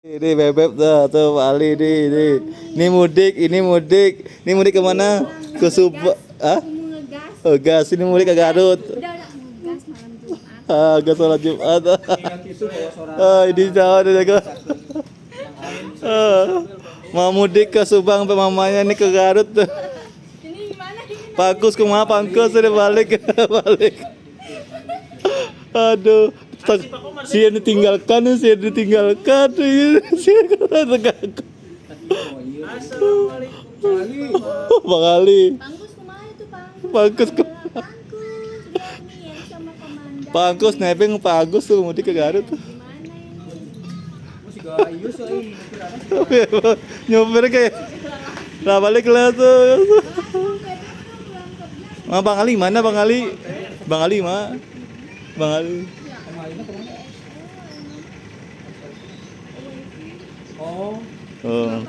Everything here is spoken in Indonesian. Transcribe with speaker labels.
Speaker 1: Ini bebek tuh Pak Ali nih. Ini mudik, Ini mudik kemana? Ke Subang. Ah?
Speaker 2: Ngegas.
Speaker 1: Oh, gas, ini mudik ke Garut.
Speaker 2: Udah ngegas malam Jumat.
Speaker 1: Gas sholat Jumat. Ini jauh dari aku. Mau mudik ke Subang sampai mamanya nih ke Garut tuh.
Speaker 2: Ini gimana ini?
Speaker 1: Pangkus kemana? Pangkus udah balik. Balik. Aduh. Si yang ditinggalkan. Bang Ali.
Speaker 2: Pangkus kemana itu
Speaker 1: Pangkus ke
Speaker 2: Pangkus. Udah nih yang sama komandan.
Speaker 1: Pangkus nebeng Pak Agus tuh mudik ke Garut tuh.
Speaker 2: Gimana ini?
Speaker 1: Nyopir kayak lah balik lah tuh. Bang Ali mana Bang Ali? Bang Ali mah. Bang Ali.
Speaker 3: Oh.
Speaker 1: Oh.